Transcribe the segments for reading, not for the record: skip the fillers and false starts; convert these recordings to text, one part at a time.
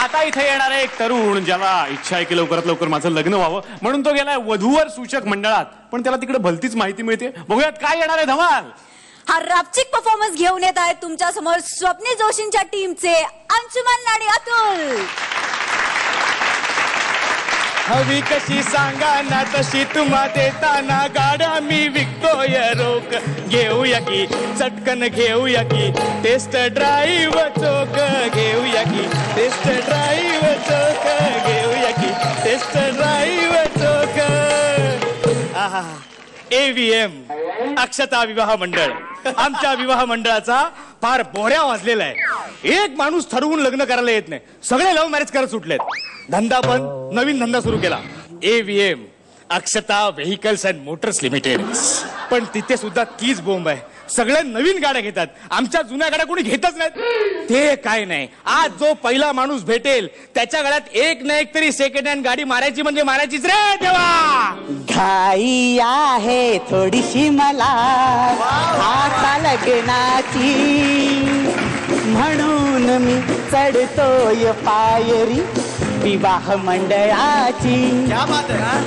आता इथे येणारा एक तरुण ज्याला इच्छा आहे की लवकरात लवकर माझं लग्न व्हावं म्हणून तो गेलाय वधूवर सूचक मंडळात, पण त्याला तिकडे भलतीच माहिती मिळते. बघूयात काय येणार आहे धमाल. हा रापचिक परफॉर्मन्स घेऊन येत आहेत तुमच्या समोर स्वप्नी जोशींच्या टीमचे अंशुमन आणि अतुल. हवी कशी सांगा ना तशी तुम्हा देताना गाड्या मी विकतोय रोक. घेऊया की चटकन घेऊया की टेस्ट ड्राईव्ह चोक. घेऊया की टेस्ट ड्राईव्ह चोक. घेऊया की टेस्ट ड्राईव्ह चोक. आहा AVM अक्षता विवाह मंडळ. आमच्या विवाह मंडळाचा फार बोऱ्या वाजलेला आहे. एक माणूस ठरवून लग्न करायला येत नाही, सगळे लव्ह मॅरेज करत सुटलेत. धंदा पण नवीन धंदा सुरू केला AVM Akshata vehicles and Motors limited. पण तिथे सुद्धा तीच बोंब आहे. सगळे नवीन गाड्या घेतात, आमच्या जुन्या गाड्या कोणी घेतच नाहीत. ते काय नाही, आज जो पहिला माणूस भेटेल त्याच्या गाड्यात एक ना एक तरी सेकंड हँड गाडी मारायची म्हणजे मारायचीच रे देवा. घाई आहे थोडीशी मला आता लग्नाची, म्हणून मी चढतोय पायरी विवाह मंडळाची. क्या बात आहे.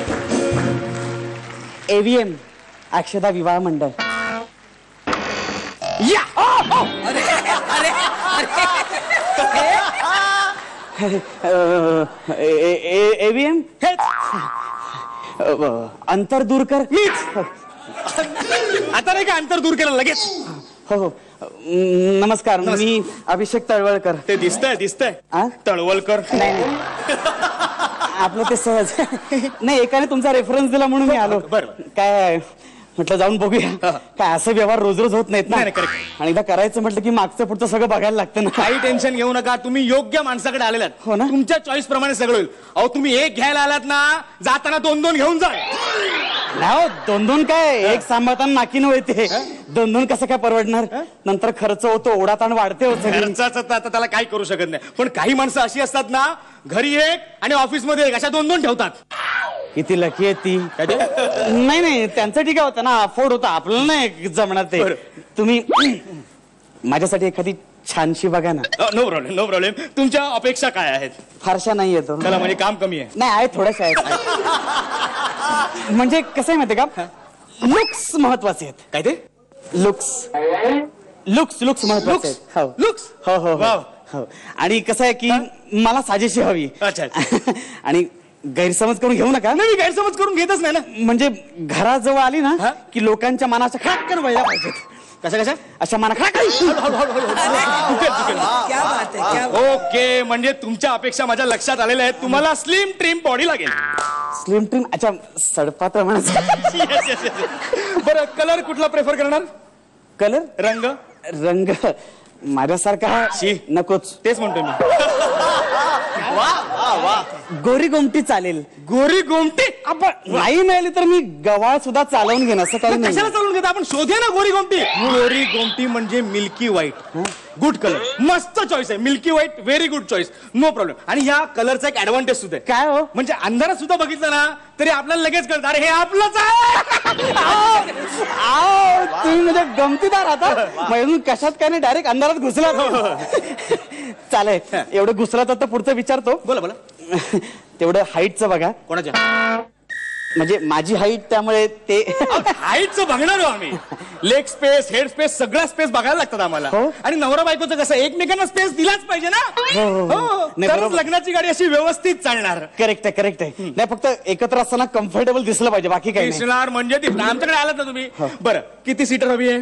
AVM अक्षता विवाह मंडळ. या AVM अंतर दूर कर. मीच आता नाही का अंतर दूर केलं लगेच. हो हो नमस्कार, मी अभिषेक तळवळकर. ते दिसतंय आ? तळवलकर. नाही नाही आपलं ते सहज नाही, एकाने तुमचा रेफरन्स दिला म्हणून मी आलो. बरं. काय म्हटलं जाऊन बघूया. काय असं व्यवहार रोज रोज होत नाहीत ना. नाही, correct. आणि एकदा करायचं म्हटलं की मागचं पुढचं सगळं बघायला लागतं ना. काही टेन्शन घेऊ नका, तुम्ही योग्य माणसाकडे आलेलात. हो ना? तुमच्या चॉईस प्रमाणे सगळं होईल. अहो तुम्ही एक घ्यायला आलात ना, जाताना 2-2 घेऊन जा. नाही हो, 2-2 काय, एक सांभाळताना नाकी न होते. 2-2 कसं काय परवडणार. नंतर खर्च होतो, ओढाताण वाढते होत. खर्चाचं तर आता त्याला काही करू शकत नाही. पण काही माणसं अशी असतात ना, घरी एक आणि ऑफिस मध्ये एक अशा 2-2 ठेवतात. किती लकी आहे ती. नाही नाही त्यांचं ठीक आहे होतं ना, अफोर्ड होतं, आपल्याला नाही जमणार ते. तुम्ही माझ्यासाठी एखादी छानशी बघा ना. No problem no problem. तुमच्या अपेक्षा काय आहेत. फारशा नाही येतो. त्याला म्हणजे काम कमी आहे. नाही आहे, थोड्याशा आहेत. म्हणजे कसं आहे माहितीये का, लुक्स महत्वाचे आहेत. काय ते लुक्स लुक्स महत्वाचे आहेत. हो लुक्स. हो हो वाव. हो. आणि कसं आहे की मला साजेशी हवी. अच्छा. आणि गैरसमज करून घेऊ नका. नाही, मी गैरसमज करून घेतच नाही ना. म्हणजे घराजवळ आली ना की लोकांच्या मनाच्या खटकन व्हायला पाहिजेत. कशा अशा मना ओके. म्हणजे तुमच्या अपेक्षा माझ्या लक्षात आलेल्या आहेत. तुम्हाला स्लिम ट्रिम बॉडी लागेल. Slim trim. अच्छा सडपात्र म्हणायचं. बरं कलर कुठला प्रेफर करणार. कलर रंग माझ्यासारखा नकोच. तेच म्हणतो मी. गोरी गोमटी चालेल. गोरी गोमटी आपण नाही मिळाली तर मी गवाळ सुद्धा चालवून घेईन, असं काही नाही. कशाला चालवून घेता आपण. शोधे ना गोरी गोमटी. गोरी गोमटी म्हणजे मिल्की व्हाईट. गुड कलर, मस्त चॉईस आहे. Milky white very good choice, no problem. आणि ह्या कलरचा एक ऍडव्हान्टेज सुद्धा आहे. काय हो. म्हणजे अंधारात सुद्धा बघितलं ना तरी आपल्याला लगेच कळतं, अरे हे आपलंच आहे. तुम्ही म्हणजे गमतीदार आता. म्हणून कशात काय नाही, डायरेक्ट अंधारात घुसला. चालेल, एवढं घुसला तर पुढचं विचारतो. बोला बोला. तेवढं हाईटचं बघा. कोणाच्या. म्हणजे माझी हाईट, त्यामुळे ते हाईटचं बघणार हो आम्ही. लेग स्पेस, हेड स्पेस, सगळा स्पेस बघायला लागतात आम्हाला. आणि नवरा बायकोचं कसं एकमेकांना स्पेस दिलाच पाहिजे ना. तरच लग्नाची गाडी अशी व्यवस्थित चालणार. करेक्ट आहे. नाही फक्त एकत्र असताना कम्फर्टेबल दिसलं पाहिजे, बाकी काही नाही. दिसणार म्हणजे ती आमच्याकडे आलात ना तुम्ही. बरं किती सीटर हवी आहे.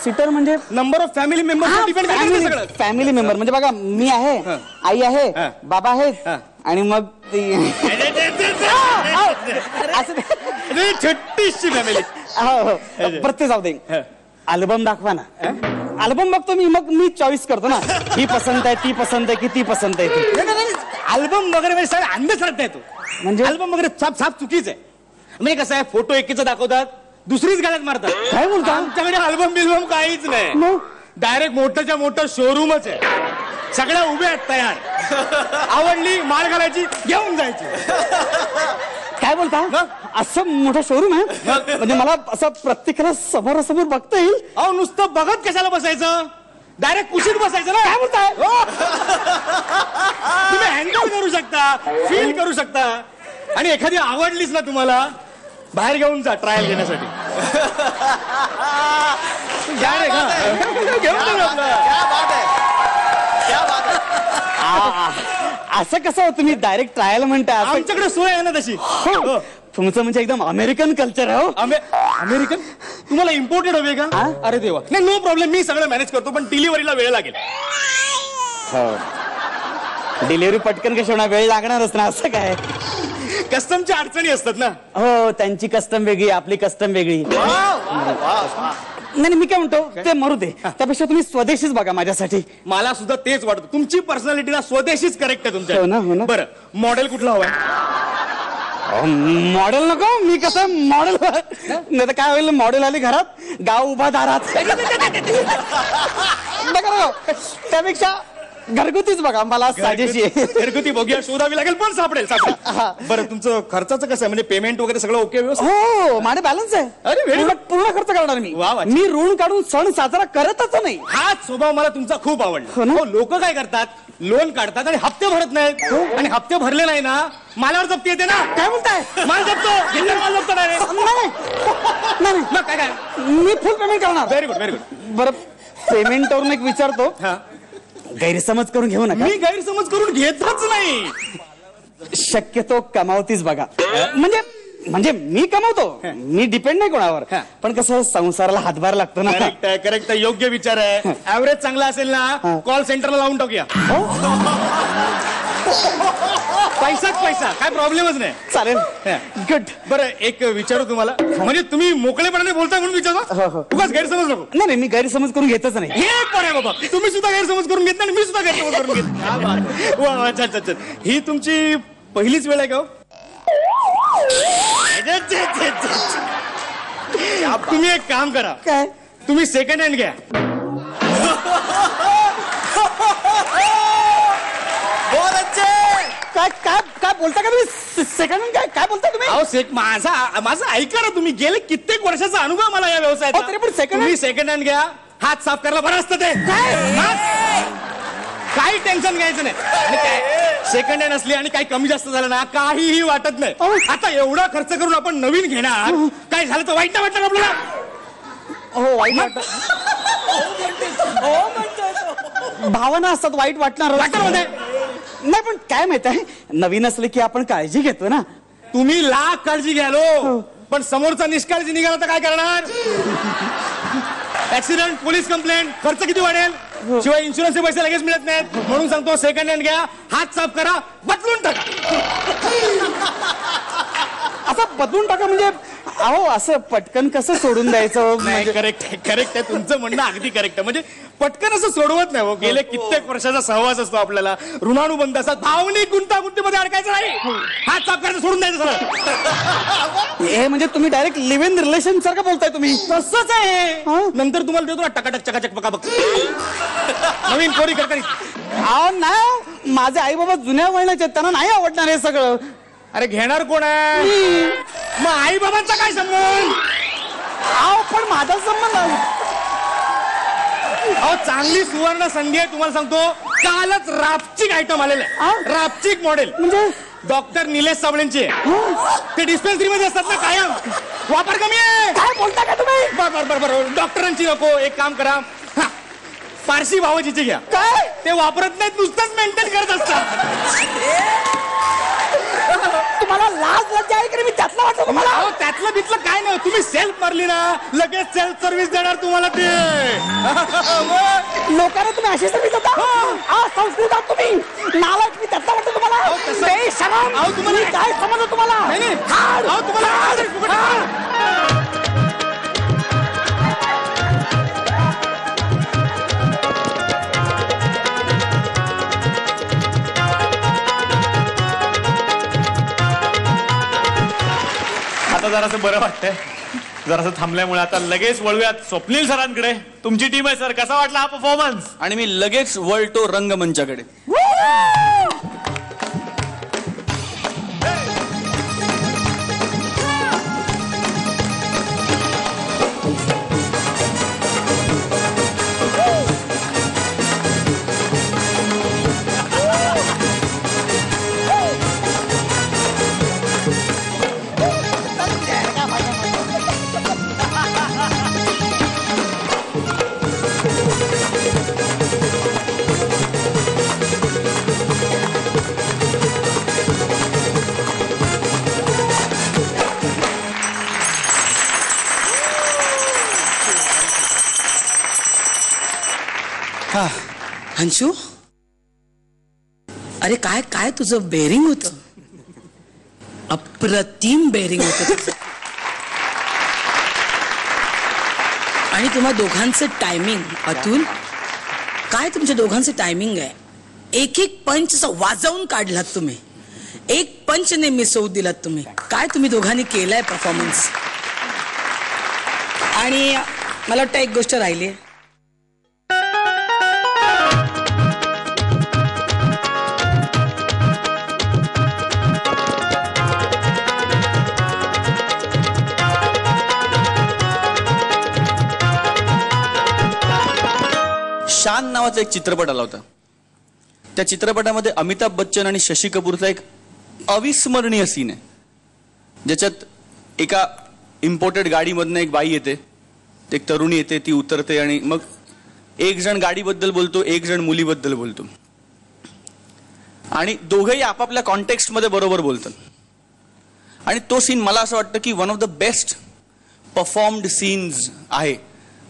सीटर म्हणजे number of family member depend करतं. फॅमिली मेंबर म्हणजे बघा, मी आहे, आई आहे, बाबा आहेत, आणि मग छोटीशी फॅमिली. प्रत्येक जाऊ दे. अल्बम दाखवा ना. अल्बम बघतो मी, मग मी चॉईस करतो ना. ही पसंत आहे, ती पसंत आहे, किती पसंत आहे ती. अल्बम वगैरे सगळं अंदाज करता येतो. म्हणजे अल्बम वगैरे साफ चुकीच आहे. म्हणजे कसं आहे, फोटो एकीचा दाखवतात, दुसरीच गाड्यात मारतात. काय बोलता. आमच्याकडे अल्बम बिल्बम काहीच नाही. डायरेक्ट मोठंच्या मोठं शोरूमच आहे. सगळ्या उभ्या आहेत तयार. आवडली माळ घालायची, घेऊन जायची. काय बोलता. असं मोठं शोरूम आहे. म्हणजे मला असं प्रत्येकाला समोरासमोर बघता येईल. अहो नुसतं बघत कशाला बसायचं. डायरेक्ट कुशीत बसायचं ना. काय बोलताय? तुम्ही हँडल करू शकता, फील करू शकता, आणि एखादी आवडलीच ना तुम्हाला, बाहेर घेऊन जा ट्रायल घेण्यासाठी. या रे का? घेऊन जा आपलं. असं कसं हो तुम्ही डायरेक्ट ट्रायल म्हणता? आमच्याकडे सोय आहे ना तशी. हो. तुमचं म्हणजे एकदम अमेरिकन कल्चर आहे हो. अमेरिकन? तुम्हाला इम्पोर्टेड हवे का? अरे देवा, नाही, नो प्रॉब्लेम, मी सगळं मॅनेज करतो, पण डिलिव्हरीला वेळ लागेल. डिलिव्हरी पटकन कशी होणार? वेळ लागणारच ना. असं काय? कस्टमच्या अडचणी असतात ना. हो, त्यांची कस्टम वेगळी, आपली कस्टम वेगळी. नाही, मी काय म्हणतो, ते मरू दे. त्यापेक्षा तुम्ही स्वदेशीच बघा माझ्यासाठी. मला सुद्धा तेच वाटतं. तुमची पर्सनॅलिटीला स्वदेशीच करेक्ट आहे तुमच्या. हो ना, हो ना. बरं, मॉडेल कुठला हवाय? मॉडेल नको. मी कसं मॉडेल नाही तर काय होईल, मॉडेल आली घरात, गाव उभा दारात. बघा, त्यापेक्षा घरगुतीच बघा. मला साजेशी आहे. घरगुती बघूया, शोधावी लागेल, पण सापडेल. बरं, तुमचं खर्चाचं कसं आहे? म्हणजे पेमेंट वगैरे सगळं ओके व्यवस्थित? हो, माझे बॅलन्स आहे. अरे, very good. पूर्ण खर्च करणार मी. वा वा. मी ऋण काढून सण साजरा करतच नाही. हाच स्वभाव मला तुमचा खूप हो आवडला. ना? लोक काय करतात, लोन काढतात आणि हप्ते भरत नाहीत, आणि हप्ते भरले नाही ना, मालावर जप्ती येते ना. काय म्हणताय? माल जप्तो, घेतलेला माल जप्तो नाही रे. नाही, मग काय काय? मी फुल पेमेंट करणार. Very good, very good. बरं, पेमेंटवरून एक विचारतो, हा, गैरसमज करून घेऊ नका. मी गैरसमज करून घेतच नाही. शक्यतो कमावतीच बघा. म्हणजे मी कमावतो, मी डिपेंड नाही कोणावर. पण कसं, संसाराला हातभार लागतो ना. करेक्ट आहे, करेक्ट आहे, योग्य विचार आहे. ऍव्हरेज चांगला असेल ना, कॉल सेंटरला लावून टाकूया. पैसाच पैसा, काय प्रॉब्लेमच नाही. चालेल, गुड. बरं, एक विचारू तुम्हाला, म्हणजे तुम्ही मोकळेपणाने बोलता म्हणून विचारतो. उगाच गैरसमज नको. नाही, मी गैरसमज करून घेतच नाही. हे पण आहे बाबा, तुम्ही सुद्धा गैरसमज करून घेत नाही, मी सुद्धा गैरसमज करून घेत. वा वा, छान छान छान. ही तुमची पहिलीच वेळ आहे का? तुम्ही एक काम करा, काय? तुम्ही सेकंड हँड घ्या. काय काय काय बोलता का तुम्ही? सेकंड हँड काय बोलता तुम्ही? अहो, माझं ऐका ना तुम्ही. गेले कित्येक वर्षाचा अनुभव मला या व्यवसायात. तरी पण second तुम्ही सेकंड हँड घ्या. हात साफ करायला बरं असतं ते. काही टेन्शन घ्यायचं नाही. आणि काय, सेकंड हँड असली आणि काही कमी जास्त झालं ना, काहीही वाटत नाही. आता एवढा खर्च करून आपण नवीन घेणार, काय झालं तर वाईट नाही वाटणार आपल्याला? हो, वाईट वाटत. भावना असतात, वाईट वाटणार. नाही, पण काय माहित आहे, नवीन असले की आपण काळजी घेतो ना. तुम्ही लाख काळजी घ्यालो, पण समोरचा निष्काळजी निघाला तर काय करणार? ऍक्सिडेंट, पोलीस कंप्लेंट, खर्च किती वाढेल? शिवाय इन्शुरन्सचे पैसे लगेच मिळत नाहीत. म्हणून सांगतो, सेकंड हँड घ्या, हात साफ करा, बदलून टाका. असं बदलून टाका म्हणजे? अहो, असं पटकन कसं सोडून द्यायचं? नाही, करेक्ट आहे, करेक्ट आहे, तुमचं म्हणणं अगदी करेक्ट आहे. म्हणजे पटकन असं सोडवत नाही. गेले कित्येक वर्षाचा सहवास असतो आपल्याला, ऋणानुबंध असतात, भावनिक गुंतागुंतीमध्ये अडकायचं नाही. हात साफ करायचं, सोडून द्यायचं सरळ. हे म्हणजे तुम्ही डायरेक्ट लिव्ह इन रिलेशन सारखं बोलताय तुम्ही. तसंच आहे. नंतर तुम्हाला देतो ना टकाटक चकाचक पकापक नवीन पोरी करकरी. अहो नाही, माझे आई बाबा जुन्या वळणाचे, त्यांना नाही आवडणार हे सगळं. अरे, घेणार कोण आहे? मग आई बाबांचा काय संबंध? अहो, पण माझा संबंध आहे. अहो, चांगली सुवर्ण संधी आहे. तुम्हाला सांगतो, कालच रापचिक आयटम आलेला आहे. रापचिक मॉडेल म्हणजे डॉक्टर निलेश साबळेंची. ते डिस्पेन्सरी मध्ये असतात ना कायम, वापर कमी आहे. काय बोलता का तुम्ही? बरोबर, डॉक्टरांची नको. एक काम करा, पारशी भावजीची घ्या. काय? ते वापरत नाहीत, नुसतंच मेंटेन करत असतात. तुम्हाला लाज लज्जा आहे की मी त्यातला वाटतो तुम्हाला? अहो, त्यातलं बितलं काय नाही. तुम्ही सेल्फ मारली ना, लगेच सेल्फ सर्व्हिस देणार तुम्हाला ते. लोकांना तुम्ही अशी सर्व्हिस देता? संस्कृत आहात तुम्ही, नालायक. मी त्यातला वाटतो तुम्हाला? बेशरम. अहो, तुम्हाला मी काय समजतो तुम्हाला? नाही. अहो, तुम्हाला आता जरासं बरं वाटतंय. जरासं थांबल्यामुळे आता लगेच वळूयात स्वप्नील सरांकडे. तुमची टीम आहे सर, कसा वाटला हा परफॉर्मन्स? आणि मी लगेच वळतो रंगमंचाकडे. हा अंशू, अरे काय काय तुझं बेरिंग होतं, अप्रतिम बेरिंग होतं तुझं. आणि तुम्हा दोघांचं टायमिंग, अतुल, काय तुमच्या दोघांचं टायमिंग आहे. एक एक पंच वाजवून काढलात तुम्ही, एक पंच ने मिस होऊ दिलात तुम्ही. काय तुम्ही दोघांनी केलाय परफॉर्मन्स. आणि मला वाटतं एक गोष्ट राहिली. शान नावाचा एक चित्रपट आला होता. त्या चित्रपटामध्ये अमिताभ बच्चन आणि शशी कपूरचा एक अविस्मरणीय सीन आहे, ज्याच्यात एका इम्पोर्टेड गाडीमधनं एक बाई येते, एक तरुणी येते, ती उतरते आणि मग एक जण गाडीबद्दल बोलतो, एक जण मुलीबद्दल बोलतो आणि दोघंही आपापल्या कॉन्टेक्स्ट मध्ये बरोबर बोलतात. आणि तो सीन मला असं वाटतं की one of the best performed scenes आहे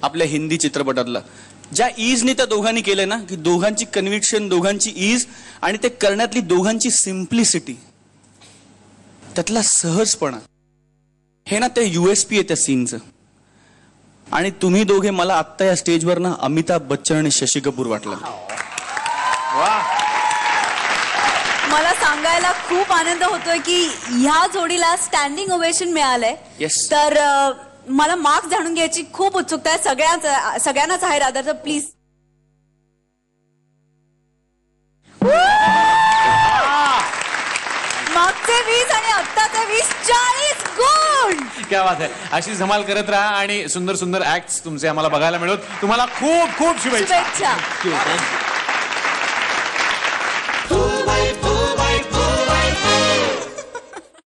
आपल्या हिंदी चित्रपटातला. ज्या ईजने त्या दोघांनी केलंय ना, की दोघांची कन्व्हिक्शन, दोघांची ईज आणि ते करण्यातली दोघांची सिम्प्लिसिटी, त्यातला सहजपणा, हे ना ते USP आहे त्या सीनचं. आणि तुम्ही दोघे मला आत्ता या स्टेजवर ना अमिताभ बच्चन आणि शशी कपूर वाटलं. मला सांगायला खूप आनंद होतोय की ह्या जोडीला स्टँडिंग ओवेशन मिळालंय. Yes. तर मला मार्क्स जाणून घ्यायची खूप उत्सुकता आहे. सगळ्यांनाच आहे रादर, तर प्लीज. मागचे 20 आणि आत्ताचे 20, 40 गुण. क्या बात आहे. अशी धमाल करत राहा आणि सुंदर सुंदर ऍक्ट तुमचे आम्हाला बघायला मिळत. तुम्हाला खूप खूप शुभेच्छा. शुभेच्छा.